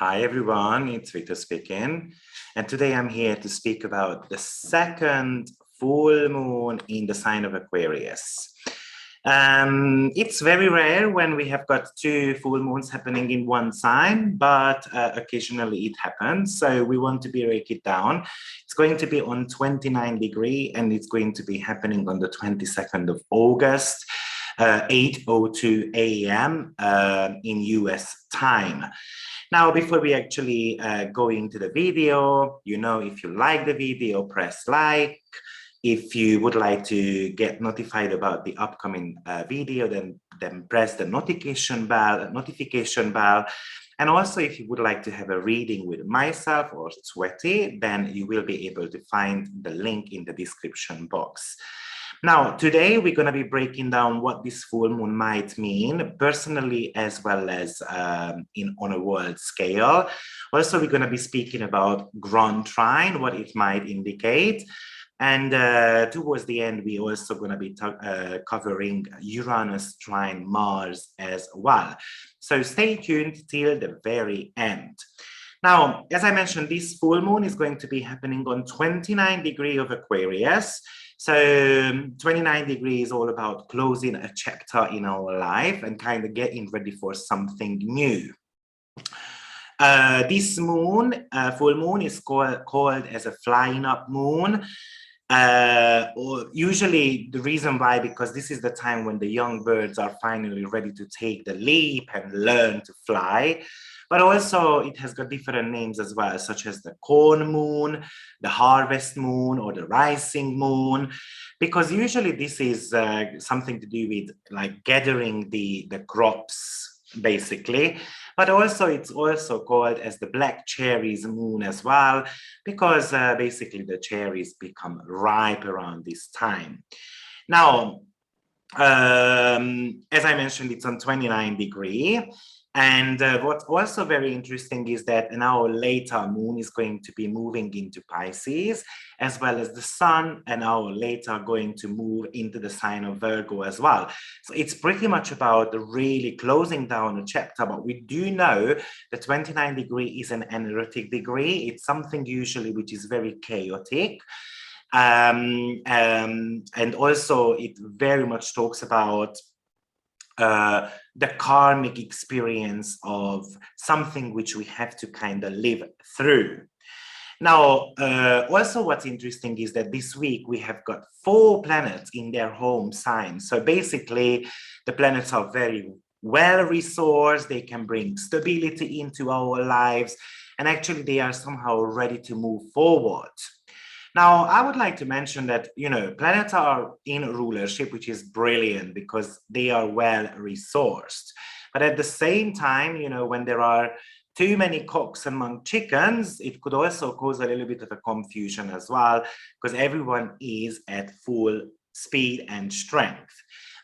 Hi everyone, it's Victor speaking, and today I'm here to speak about the second full moon in the sign of Aquarius. It's very rare when we have got two full moons happening in one sign, but occasionally it happens, so we want to break it down. It's going to be on 29 degrees and it's going to be happening on the 22nd of August, 8:02 a.m. In US time. Now, before we actually go into the video, if you like the video, press like. If you would like to get notified about the upcoming video, then press the notification bell. And also, if you would like to have a reading with myself or Sweaty, then you will be able to find the link in the description box. Now, today we're going to be breaking down what this full moon might mean personally as well as on a world scale. Also, we're going to be speaking about grand trine, what it might indicate. And towards the end, we're also going to be covering Uranus trine Mars as well. So stay tuned till the very end. Now, as I mentioned, this full moon is going to be happening on 29 degrees of Aquarius. So 29 degrees is all about closing a chapter in our life and kind of getting ready for something new. This moon, full moon, is called as a flying up moon. Or usually the reason why, because this is the time when the young birds are finally ready to take the leap and learn to fly. But also it has got different names as well, such as the corn moon, the harvest moon, or the rising moon, because usually this is something to do with like gathering the crops, basically. But also it's also called as the black cherries moon as well, because basically the cherries become ripe around this time. Now, as I mentioned, it's on 29 degrees. And what's also very interesting is that an hour later, moon is going to be moving into Pisces, as well as the sun an hour later going to move into the sign of Virgo as well. So it's pretty much about really closing down a chapter, but we do know that 29 degrees is an energetic degree. It's something usually which is very chaotic. And also it very much talks about the karmic experience of something which we have to kind of live through. Now, also what's interesting is that this week we have got 4 planets in their home signs. So basically, the planets are very well resourced, they can bring stability into our lives, and actually they are somehow ready to move forward. Now, I would like to mention that, planets are in rulership, which is brilliant because they are well resourced. But at the same time, when there are too many cocks among chickens, it could also cause a little bit of a confusion as well, because everyone is at full speed and strength.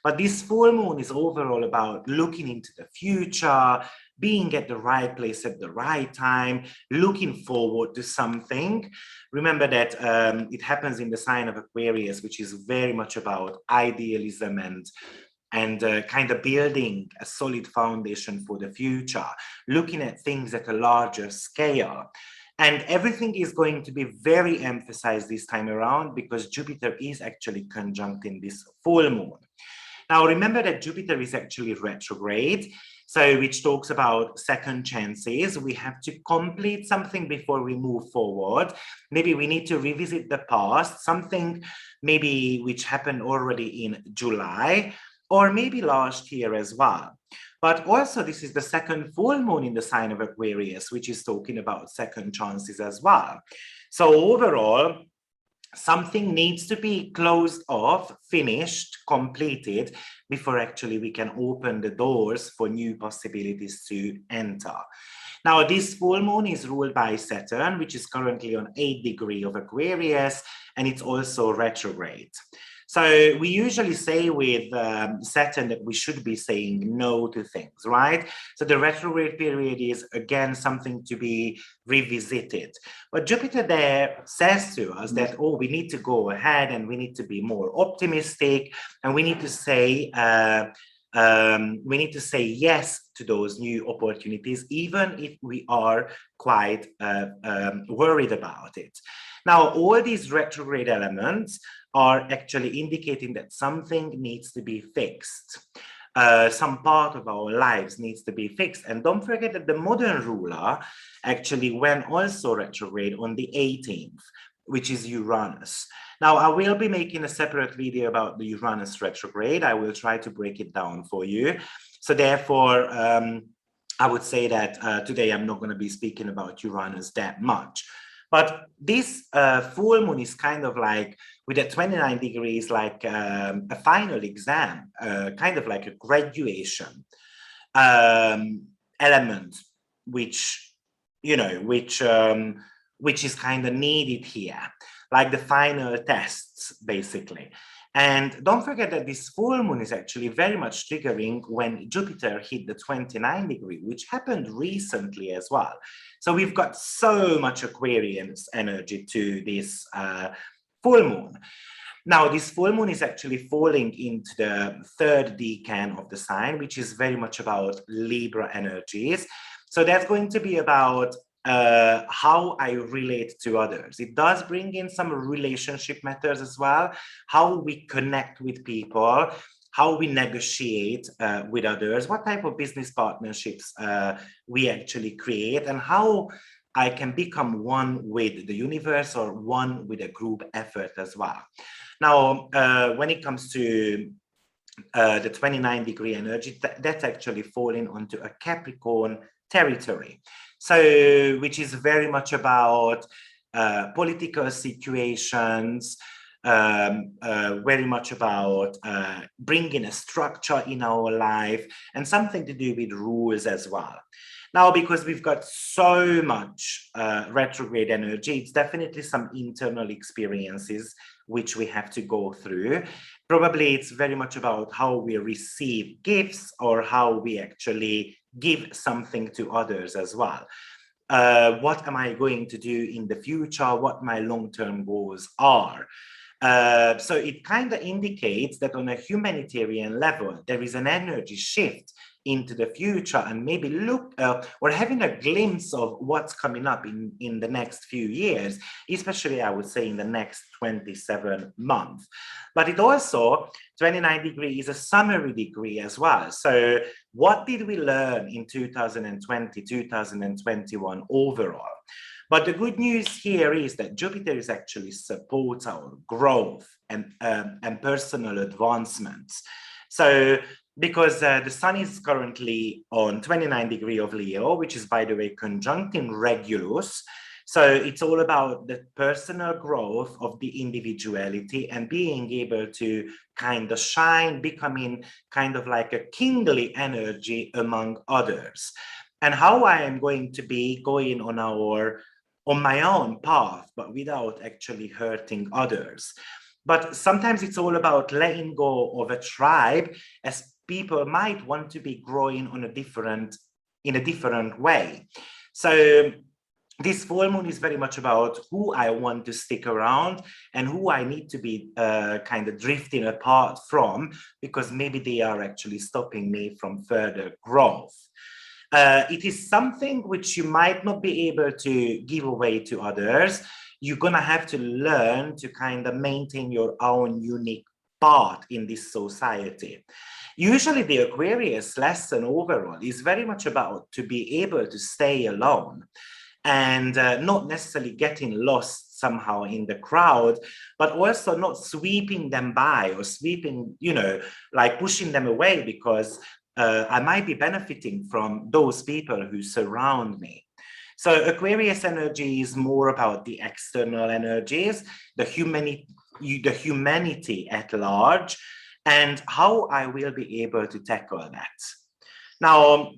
But this full moon is overall about looking into the future, being at the right place at the right time, looking forward to something. Remember that it happens in the sign of Aquarius, which is very much about idealism and kind of building a solid foundation for the future, looking at things at a larger scale. And everything is going to be very emphasized this time around because Jupiter is actually conjuncting this full moon. Now, remember that Jupiter is actually retrograde, so which talks about second chances. We have to complete something before we move forward. Maybe we need to revisit the past, something maybe which happened already in July, or maybe last year as well. But also this is the second full moon in the sign of Aquarius, which is talking about second chances as well. So overall, something needs to be closed off, finished, completed, before actually we can open the doors for new possibilities to enter. Now, this full moon is ruled by Saturn, which is currently on 8 degrees of Aquarius, and it's also retrograde. So we usually say with Saturn that we should be saying no to things, right? So the retrograde period is, again, something to be revisited. But Jupiter there says to us that, oh, we need to go ahead and we need to be more optimistic and we need to say, We need to say yes to those new opportunities, even if we are quite worried about it. Now, all these retrograde elements are actually indicating that something needs to be fixed. Some part of our lives needs to be fixed. And don't forget that the modern ruler actually went also retrograde on the 18th, which is Uranus. Now, I will be making a separate video about the Uranus retrograde. I will try to break it down for you. So therefore, I would say that today I'm not going to be speaking about Uranus that much. But this full moon is kind of like, with a 29 degrees, like a final exam, kind of like a graduation element, which, you know, which is kind of needed here, like the final tests, basically. And don't forget that this full moon is actually very much triggering when Jupiter hit the 29 degree, which happened recently as well. So we've got so much Aquarius energy to this full moon. Now, this full moon is actually falling into the third decan of the sign, which is very much about Libra energies. So that's going to be about how I relate to others. It does bring in some relationship matters as well, how we connect with people, how we negotiate with others, what type of business partnerships we actually create, and how I can become one with the universe or one with a group effort as well. Now, when it comes to the 29 degree energy, that's actually falling onto a Capricorn territory. So, which is very much about political situations, very much about bringing a structure in our life, and something to do with rules as well. Now, because we've got so much retrograde energy, it's definitely some internal experiences which we have to go through. Probably it's very much about how we receive gifts or how we actually give something to others as well. What am I going to do in the future? What my long-term goals are? So it kind of indicates that on a humanitarian level, there is an energy shift into the future, and maybe look or having a glimpse of what's coming up in the next few years, especially I would say in the next 27 months. But it also, 29 degree is a summary degree as well. So what did we learn in 2020, 2021 overall? But the good news here is that Jupiter is actually supports our growth and personal advancements. So because the sun is currently on 29 degree of Leo, which is, by the way, conjuncting Regulus. So it's all about the personal growth of the individuality and being able to kind of shine, becoming kind of like a kingly energy among others. And how I am going to be going on my own path, but without actually hurting others. But sometimes it's all about letting go of a tribe, as people might want to be growing in a different way. So this full moon is very much about who I want to stick around and who I need to be kind of drifting apart from, because maybe they are actually stopping me from further growth. It is something which you might not be able to give away to others. You're gonna have to learn to kind of maintain your own unique part in this society. Usually the Aquarius lesson overall is very much about to be able to stay alone and not necessarily getting lost somehow in the crowd, but also not sweeping them by or sweeping, you know, like pushing them away, because I might be benefiting from those people who surround me. So Aquarius energy is more about the external energies, the humanity at large, and how I will be able to tackle that. Now,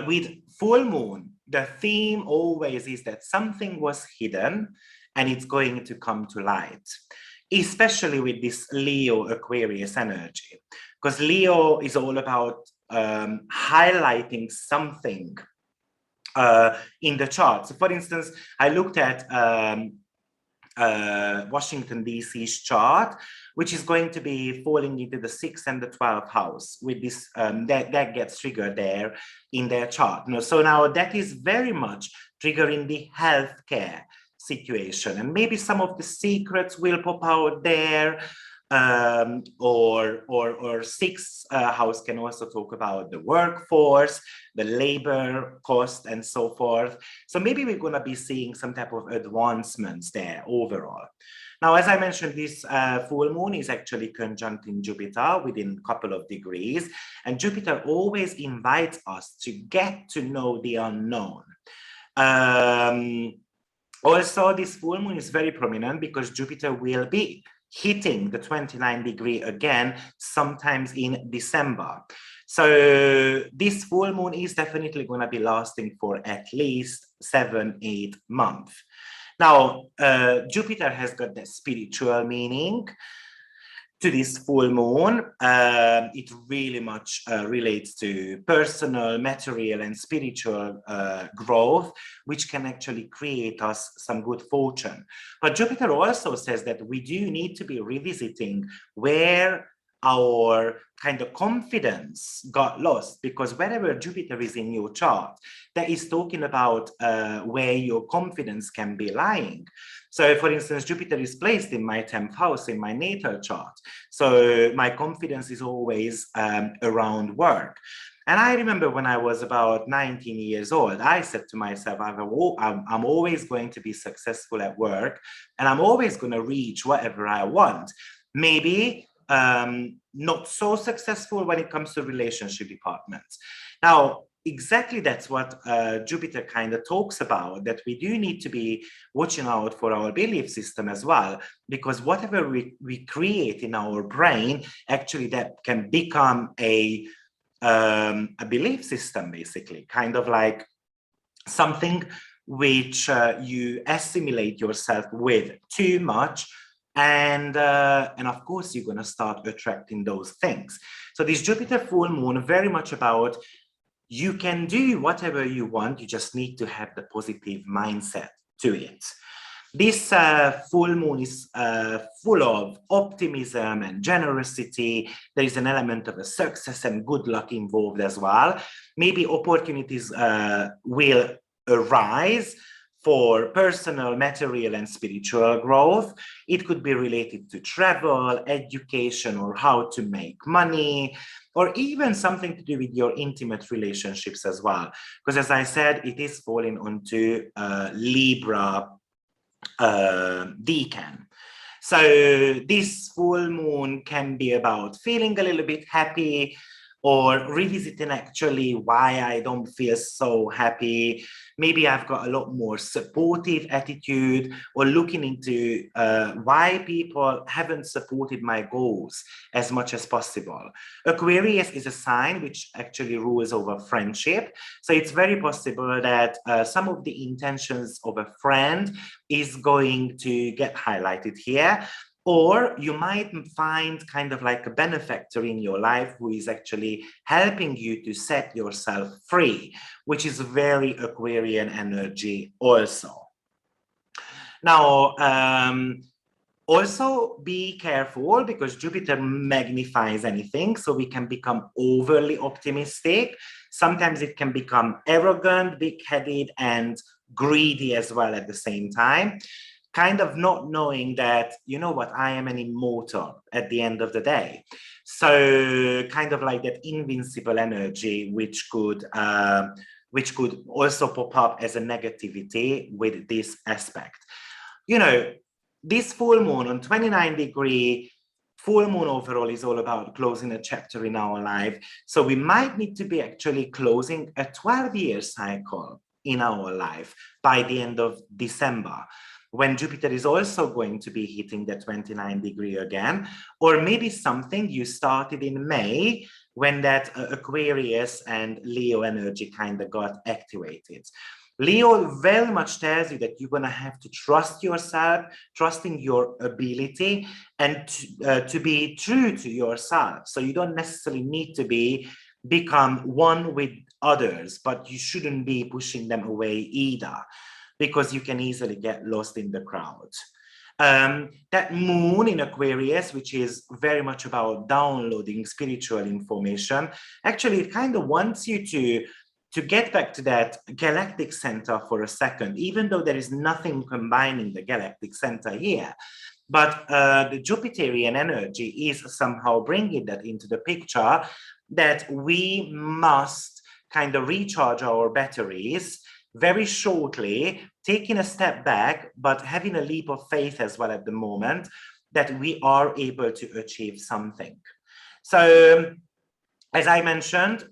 with full moon, the theme always is that something was hidden and it's going to come to light, especially with this Leo Aquarius energy, because Leo is all about highlighting something in the chart. So for instance, I looked at Washington DC's chart, which is going to be falling into the 6th and the 12th house with this, that gets triggered there in their chart. So now that is very much triggering the healthcare situation, and maybe some of the secrets will pop out there. Or 6th house can also talk about the workforce, the labor cost, and so forth. So maybe we're going to be seeing some type of advancements there overall. Now, as I mentioned, this full moon is actually conjuncting Jupiter within a couple of degrees, and Jupiter always invites us to get to know the unknown. Also, this full moon is very prominent because Jupiter will be hitting the 29-degree again sometimes in December. So this full moon is definitely going to be lasting for at least 7-8 months. Now, Jupiter has got that spiritual meaning to this full moon. It really much relates to personal, material, and spiritual growth, which can actually create us some good fortune. But Jupiter also says that we do need to be revisiting where our kind of confidence got lost, because wherever Jupiter is in your chart, that is talking about where your confidence can be lying. So for instance, Jupiter is placed in my 10th house in my natal chart. So my confidence is always around work. And I remember when I was about 19 years old, I said to myself, I'm always going to be successful at work, and I'm always going to reach whatever I want. Maybe not so successful when it comes to relationship departments. Now, exactly that's what Jupiter kind of talks about, that we do need to be watching out for our belief system as well, because whatever we create in our brain, actually that can become a belief system, basically, kind of like something which you assimilate yourself with too much. And of course, you're going to start attracting those things. So this Jupiter full moon, very much about you can do whatever you want, you just need to have the positive mindset to it. This full moon is full of optimism and generosity. There is an element of a success and good luck involved as well. Maybe opportunities will arise for personal, material, and spiritual growth. It could be related to travel, education, or how to make money, or even something to do with your intimate relationships as well. Because as I said, it is falling onto Libra decan. So this full moon can be about feeling a little bit happy, or revisiting actually why I don't feel so happy. Maybe I've got a lot more supportive attitude, or looking into why people haven't supported my goals as much as possible. Aquarius is a sign which actually rules over friendship. So it's very possible that some of the intentions of a friend is going to get highlighted here. Or you might find kind of like a benefactor in your life who is actually helping you to set yourself free, which is very Aquarian energy also. Now, also be careful, because Jupiter magnifies anything, so we can become overly optimistic. Sometimes it can become arrogant, big-headed, and greedy as well at the same time. Kind of not knowing that, you know what, I am an immortal at the end of the day. So kind of like that invincible energy, which could also pop up as a negativity with this aspect. You know, this full moon on 29-degree, full moon overall is all about closing a chapter in our life. So we might need to be actually closing a 12-year cycle in our life by the end of December, when Jupiter is also going to be hitting the 29-degree again, or maybe something you started in May when that Aquarius and Leo energy kind of got activated. Leo very much tells you that you're going to have to trust yourself, trusting your ability, and to be true to yourself. So you don't necessarily need to become one with others, but you shouldn't be pushing them away either, because you can easily get lost in the crowd. That moon in Aquarius, which is very much about downloading spiritual information, actually it kind of wants you to get back to that galactic center for a second, even though there is nothing combining the galactic center here. But the Jupiterian energy is somehow bringing that into the picture, that we must kind of recharge our batteries very shortly, taking a step back, but having a leap of faith as well at the moment, that we are able to achieve something. So, as I mentioned,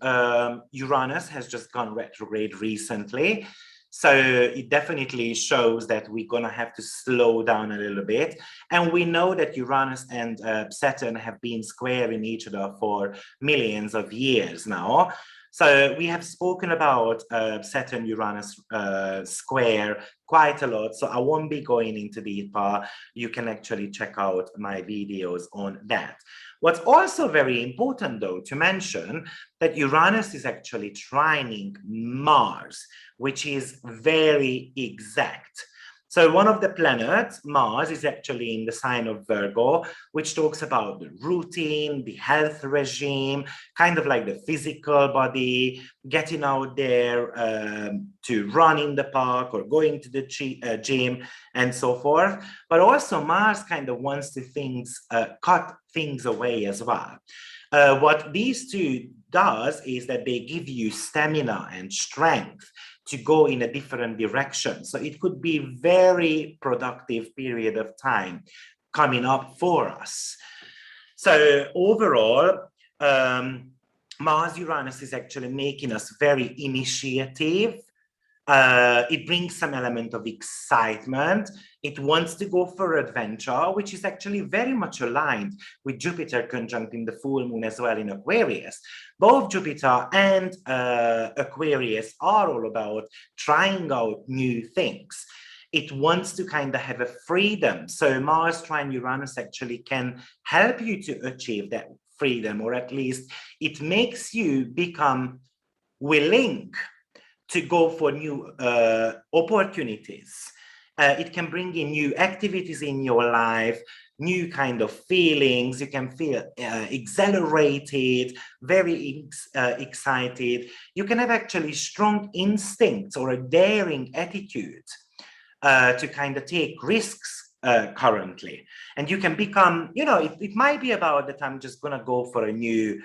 Uranus has just gone retrograde recently. So it definitely shows that we're going to have to slow down a little bit. And we know that Uranus and Saturn have been squaring each other for millions of years now. So we have spoken about Saturn-Uranus square quite a lot, so I won't be going into deeper. You can actually check out my videos on that. What's also very important, though, to mention that Uranus is actually trining Mars, which is very exact. So one of the planets, Mars, is actually in the sign of Virgo, which talks about the routine, the health regime, kind of like the physical body, getting out there to run in the park or going to the gym and so forth. But also Mars kind of wants to cut things away as well. What these two does is that they give you stamina and strength to go in a different direction. So it could be very productive period of time coming up for us. So overall, Mars-Uranus is actually making us very initiative. It brings some element of excitement. It wants to go for adventure, which is actually very much aligned with Jupiter conjuncting the full moon as well in Aquarius. Both Jupiter and Aquarius are all about trying out new things. It wants to kind of have a freedom. So Mars trine Uranus actually can help you to achieve that freedom, or at least it makes you become willing to go for new opportunities. It can bring in new activities in your life, new kind of feelings. You can feel exhilarated, very excited. You can have actually strong instincts or a daring attitude to kind of take risks currently. And you can become, it might be about that I'm just gonna go for a new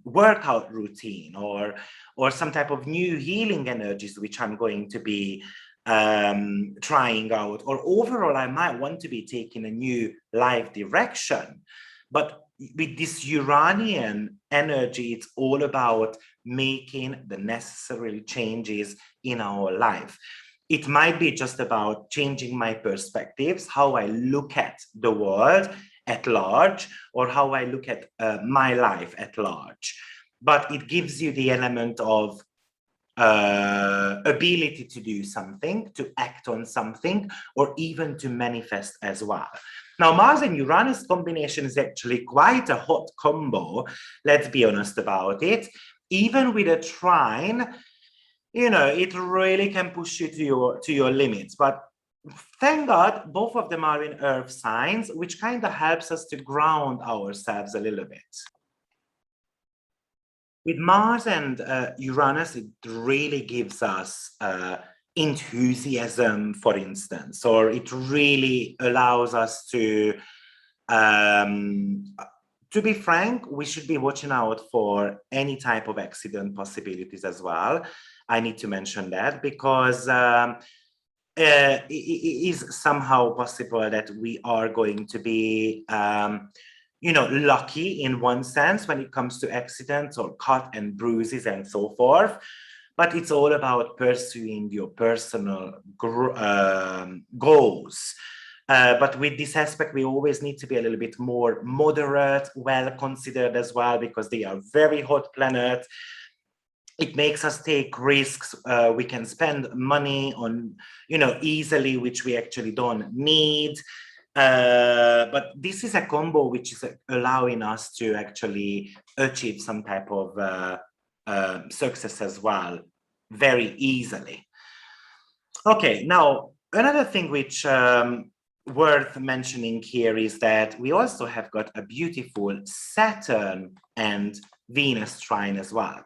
workout routine or some type of new healing energies which I'm going to be trying out, or overall I might want to be taking a new life direction. But with this Uranian energy, it's all about making the necessary changes in our life. It might be just about changing my perspectives, how I look at the world at large, or how I look at my life at large. But it gives you the element of ability to do something, to act on something, or even to manifest as well. Now, Mars and Uranus combination is actually quite a hot combo, let's be honest about it. Even with a trine, it really can push you to your limits. But thank God, both of them are in earth signs, which kind of helps us to ground ourselves a little bit. With Mars and Uranus, it really gives us enthusiasm, for instance, or it really allows us to be frank, we should be watching out for any type of accident possibilities as well. I need to mention that because it is somehow possible that we are going to be, lucky in one sense when it comes to accidents or cut and bruises and so forth. But it's all about pursuing your personal goals. But with this aspect, we always need to be a little bit more moderate, well considered as well, because they are very hot planets. It makes us take risks. We can spend money on, easily, which we actually don't need. But this is a combo which is allowing us to actually achieve some type of success as well, very easily. Okay, now, another thing which worth mentioning here is that we also have got a beautiful Saturn and Venus trine as well.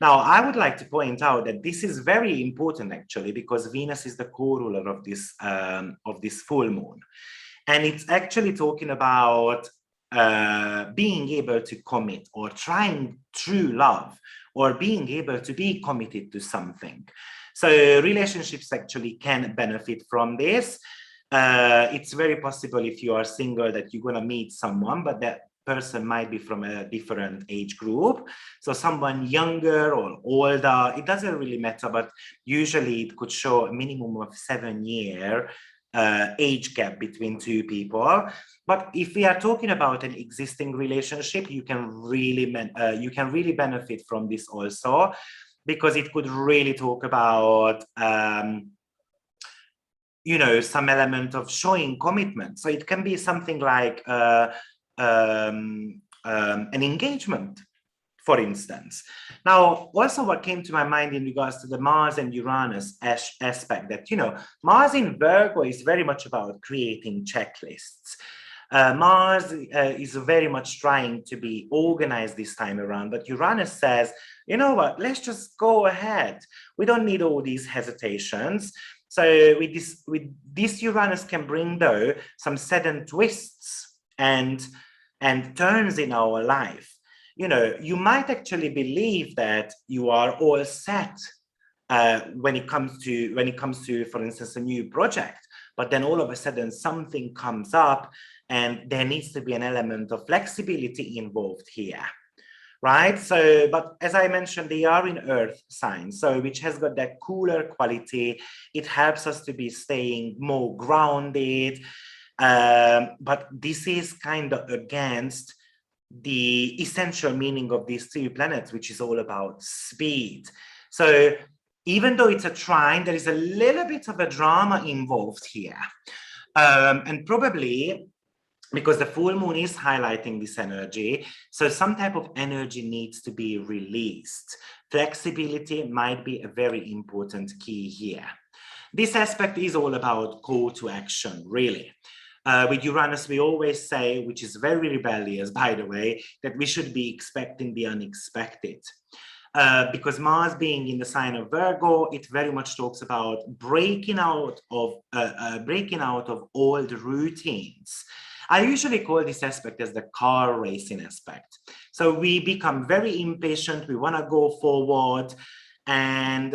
Now, I would like to point out that this is very important actually, because Venus is the co-ruler of this full moon. And it's actually talking about being able to commit or trying true love or being able to be committed to something. So relationships actually can benefit from this. It's very possible if you are single that you're going to meet someone, but that person might be from a different age group. So someone younger or older, it doesn't really matter, but usually it could show a minimum of 7-year age gap between two people. But if we are talking about an existing relationship, you can really benefit from this also, because it could really talk about you know, some element of showing commitment. So it can be something like an engagement, for instance. Now, also what came to my mind in regards to the Mars and Uranus aspect, that, you know, Mars in Virgo is very much about creating checklists. Mars is very much trying to be organized this time around, but Uranus says, you know what, let's just go ahead. We don't need all these hesitations. So with this Uranus can bring, though, some sudden twists and turns in our life. You know, you might actually believe that you are all set when it comes to, for instance, a new project, but then all of a sudden something comes up and there needs to be an element of flexibility involved here, right? So, but as I mentioned, they are in earth signs, so which has got that cooler quality. It helps us to be staying more grounded, but this is kind of against the essential meaning of these two planets, which is all about speed. So even though it's a trine, there is a little bit of a drama involved here. And probably because the full moon is highlighting this energy, so some type of energy needs to be released. Flexibility might be a very important key here. This aspect is all about call to action, really. With Uranus, we always say, which is very rebellious, by the way, that we should be expecting the unexpected. Because Mars being in the sign of Virgo, it very much talks about breaking out of old routines. I usually call this aspect as the car racing aspect. So we become very impatient, we want to go forward, and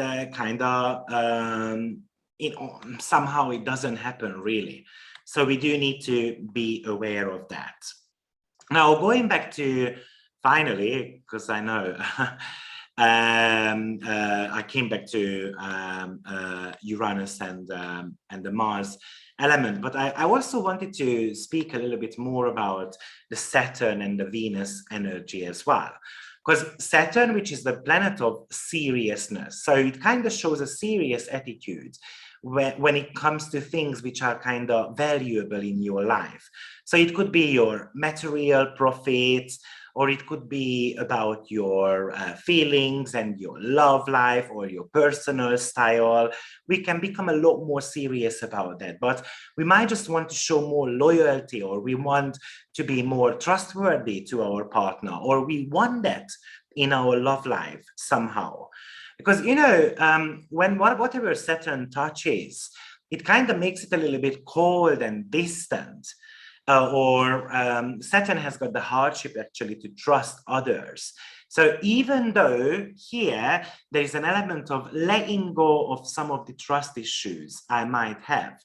somehow it doesn't happen really. So we do need to be aware of that. Now, going back to, finally, because I know I came back to Uranus and the Mars element, but I also wanted to speak a little bit more about the Saturn and the Venus energy as well. Because Saturn, which is the planet of seriousness, so it kind of shows a serious attitude when it comes to things which are kind of valuable in your life. So it could be your material profits, or it could be about your feelings and your love life or your personal style. We can become a lot more serious about that, but we might just want to show more loyalty, or we want to be more trustworthy to our partner, or we want that in our love life somehow. Because, you know, whatever Saturn touches, it kind of makes it a little bit cold and distant. Saturn has got the hardship actually to trust others. So even though here there is an element of letting go of some of the trust issues I might have,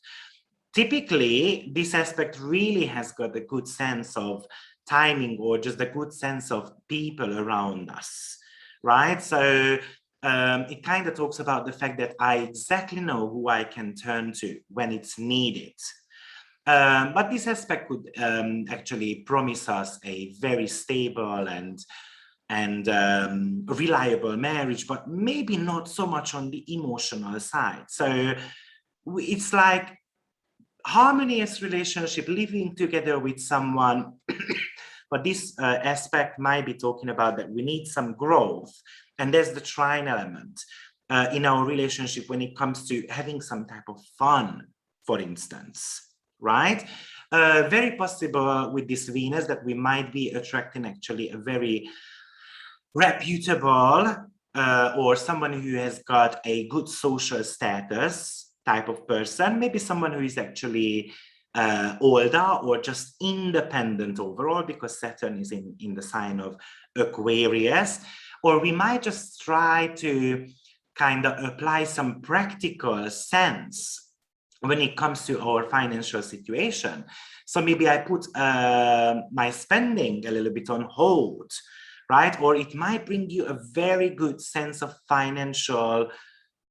typically this aspect really has got a good sense of timing, or just a good sense of people around us, right? So it kind of talks about the fact that I exactly know who I can turn to when it's needed. But this aspect could actually promise us a very stable and reliable marriage, but maybe not so much on the emotional side. So it's like harmonious relationship, living together with someone, but this aspect might be talking about that we need some growth. And there's the trine element in our relationship when it comes to having some type of fun, for instance. right? Very possible with this Venus that we might be attracting actually a very reputable or someone who has got a good social status type of person, maybe someone who is actually older or just independent overall, because Saturn is in the sign of Aquarius. Or we might just try to kind of apply some practical sense when it comes to our financial situation. So maybe I put my spending a little bit on hold, right? Or it might bring you a very good sense of financial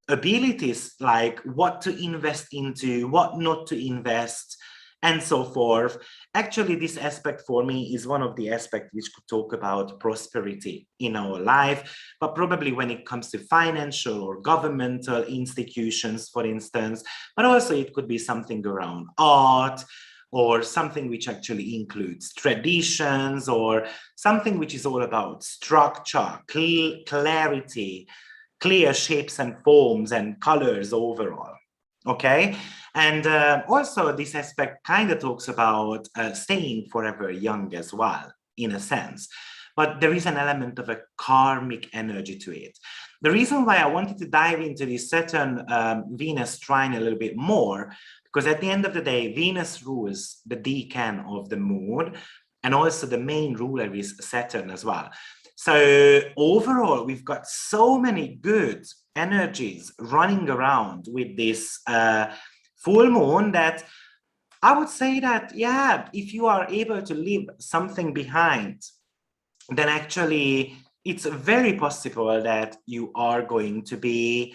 abilities, like what to invest into, what not to invest, and so forth. Actually, this aspect for me is one of the aspects which could talk about prosperity in our life, but probably when it comes to financial or governmental institutions, for instance, but also it could be something around art, or something which actually includes traditions, or something which is all about structure, clarity, clear shapes and forms and colors overall. Okay, and also this aspect kind of talks about staying forever young as well, in a sense. But there is an element of a karmic energy to it. The reason why I wanted to dive into this Saturn Venus trine a little bit more, because at the end of the day, Venus rules the decan of the moon, and also the main ruler is Saturn as well. So overall, we've got so many good energies running around with this full moon that I would say that, yeah, if you are able to leave something behind, then actually it's very possible that you are going to be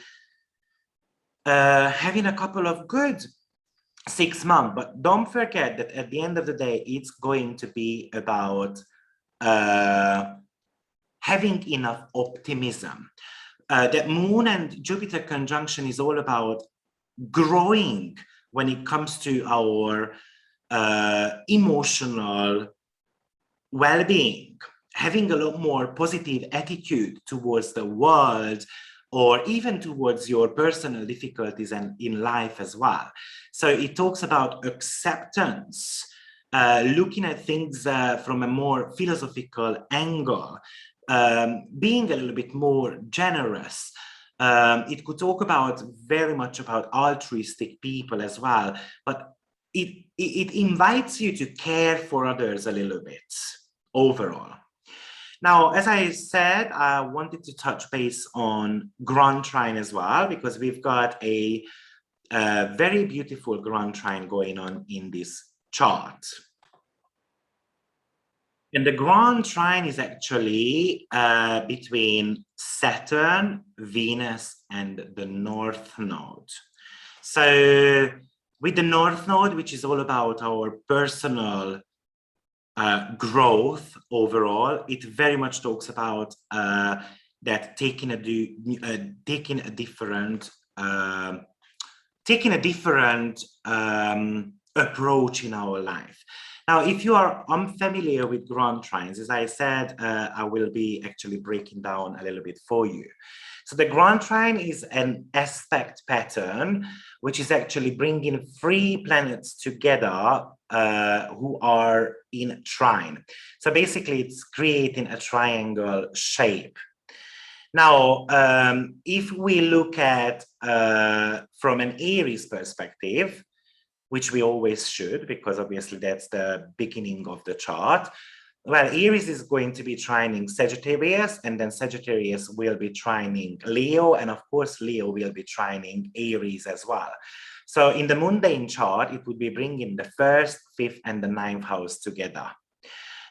having a couple of good 6 months. But don't forget that at the end of the day, it's going to be about having enough optimism. That Moon and Jupiter conjunction is all about growing when it comes to our emotional well-being, having a lot more positive attitude towards the world, or even towards your personal difficulties and in life as well. So it talks about acceptance, looking at things from a more philosophical angle, being a little bit more generous. It could talk about very much about altruistic people as well, but it invites you to care for others a little bit overall. Now, as I said, I wanted to touch base on Grand Trine as well, because we've got a very beautiful Grand Trine going on in this chart. And the Grand Trine is actually between Saturn, Venus, and the North Node. So with the North Node, which is all about our personal growth overall, it very much talks about that taking a different approach in our life. Now, if you are unfamiliar with Grand Trines, as I said, I will be actually breaking down a little bit for you. So the Grand Trine is an aspect pattern, which is actually bringing 3 planets together who are in trine. So basically, it's creating a triangle shape. Now, if we look at from an Aries perspective, which we always should, because obviously that's the beginning of the chart. Well, Aries is going to be trining Sagittarius, and then Sagittarius will be trining Leo, and of course Leo will be trining Aries as well. So in the mundane chart, it would be bringing the 1st, 5th, and the 9th house together.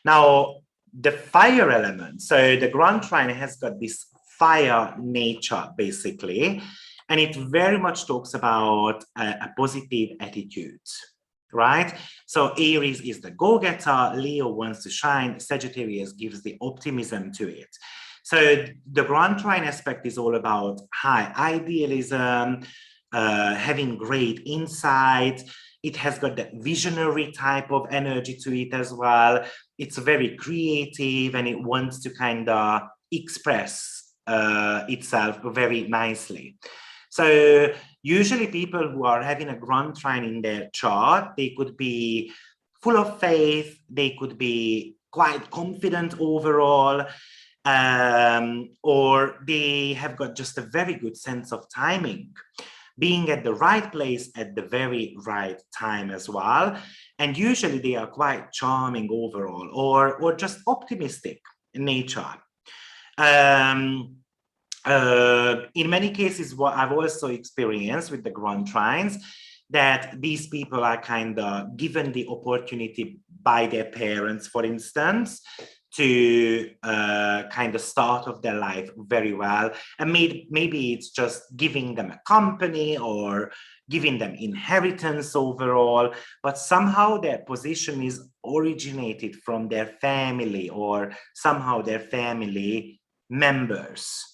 Now, the fire element, so the Grand Trine has got this fire nature, basically, and it very much talks about a positive attitude, right? So Aries is the go-getter, Leo wants to shine, Sagittarius gives the optimism to it. So the Grand Trine aspect is all about high idealism, having great insight. It has got that visionary type of energy to it as well. It's very creative, and it wants to kind of express itself very nicely. So usually people who are having a Grand Trine in their chart, they could be full of faith, they could be quite confident overall, or they have got just a very good sense of timing, being at the right place at the very right time as well. And usually they are quite charming overall, or just optimistic in nature. In many cases, what I've also experienced with the Grand Trines, that these people are kind of given the opportunity by their parents, for instance, to kind of start off their life very well. And maybe it's just giving them a company or giving them inheritance overall, but somehow their position is originated from their family or somehow their family members.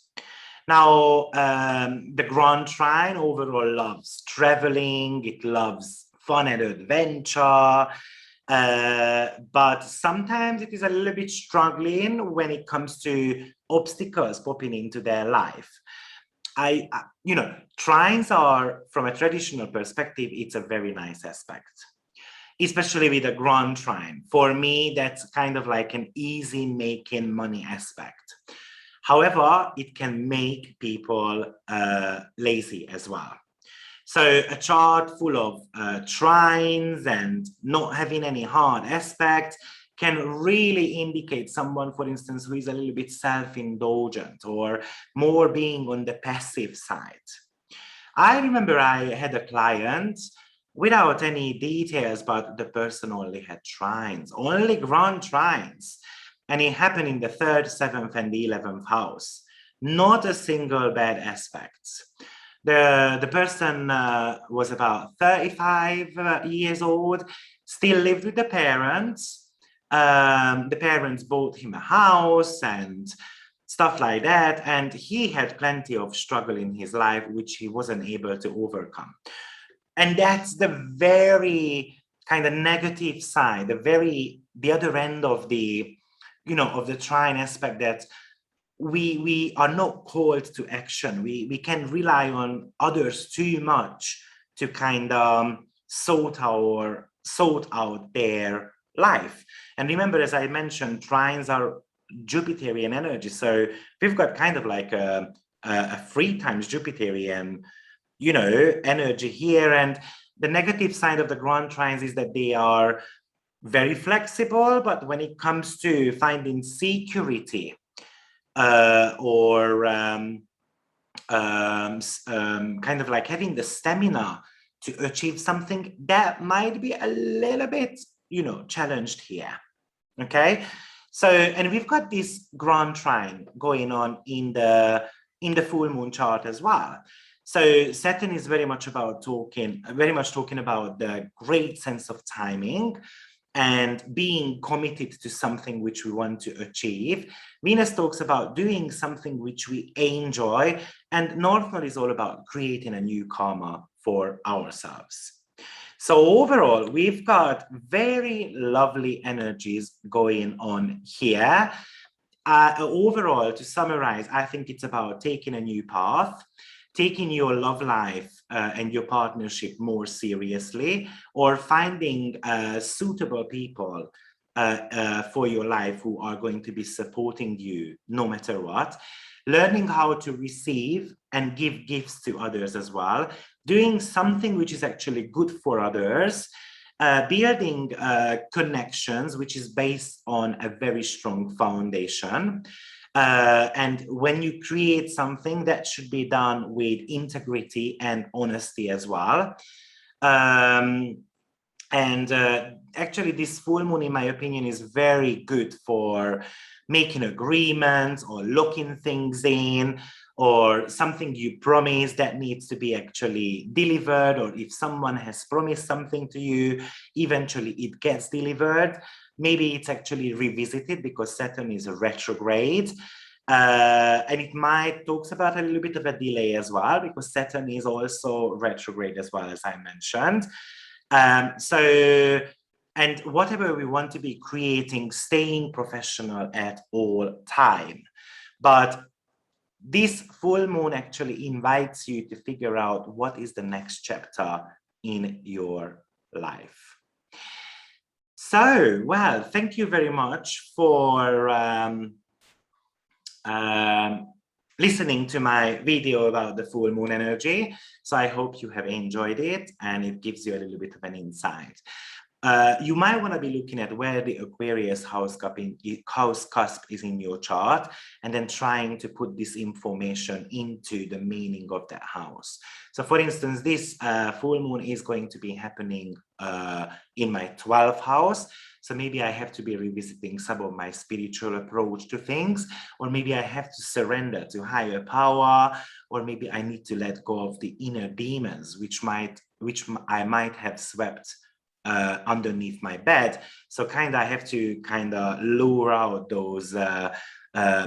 Now, the Grand Trine overall loves traveling, it loves fun and adventure, but sometimes it is a little bit struggling when it comes to obstacles popping into their life. You know, trines are, from a traditional perspective, it's a very nice aspect, especially with a Grand Trine. For me, that's kind of like an easy making money aspect. However, it can make people lazy as well. So a chart full of trines and not having any hard aspects can really indicate someone, for instance, who is a little bit self-indulgent or more being on the passive side. I remember I had a client without any details, but the person only had trines, only Grand Trines. And it happened in the 3rd, 7th, and the 11th house. Not a single bad aspect. The person was about 35 years old, still lived with the parents. The parents bought him a house and stuff like that. And he had plenty of struggle in his life, which he wasn't able to overcome. And that's the very kind of negative side, the other end of the, you know, of the trine aspect, that we are not called to action. We can rely on others too much to kind of sort out their life. And remember, as I mentioned, trines are Jupiterian energy. So we've got kind of like a 3 times Jupiterian, you know, energy here. And the negative side of the Grand Trines is that they are very flexible, but when it comes to finding security or kind of like having the stamina to achieve something, that might be a little bit, you know, challenged here. Okay, so, and we've got this Grand Trine going on in the full moon chart as well. So Saturn is very much talking about the great sense of timing and being committed to something which we want to achieve. Venus talks about doing something which we enjoy, and North Node is all about creating a new karma for ourselves. So overall, we've got very lovely energies going on here. Overall, to summarize, I think it's about taking a new path, taking your love life and your partnership more seriously, or finding suitable people for your life who are going to be supporting you no matter what, learning how to receive and give gifts to others as well, doing something which is actually good for others, building connections, which is based on a very strong foundation. And when you create something, that should be done with integrity and honesty as well. Actually, this full moon, in my opinion, is very good for making agreements or locking things in, or something you promise that needs to be actually delivered, or if someone has promised something to you, eventually it gets delivered. Maybe it's actually revisited because Saturn is a retrograde. And it might talks about a little bit of a delay as well, because Saturn is also retrograde as well, as I mentioned. And whatever we want to be creating, staying professional at all time. But this full moon actually invites you to figure out what is the next chapter in your life. So, well, thank you very much for listening to my video about the full moon energy. So I hope you have enjoyed it and it gives you a little bit of an insight. You might want to be looking at where the Aquarius house cusp is in your chart, and then trying to put this information into the meaning of that house. So for instance, this full moon is going to be happening in my 12th house. So maybe I have to be revisiting some of my spiritual approach to things, or maybe I have to surrender to higher power, or maybe I need to let go of the inner demons, which I might have swept underneath my bed. So I have to lure out those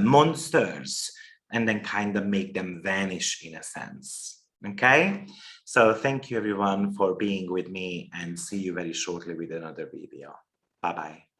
monsters and then make them vanish in a sense. Okay, so thank you everyone for being with me, and see you very shortly with another video. Bye-bye.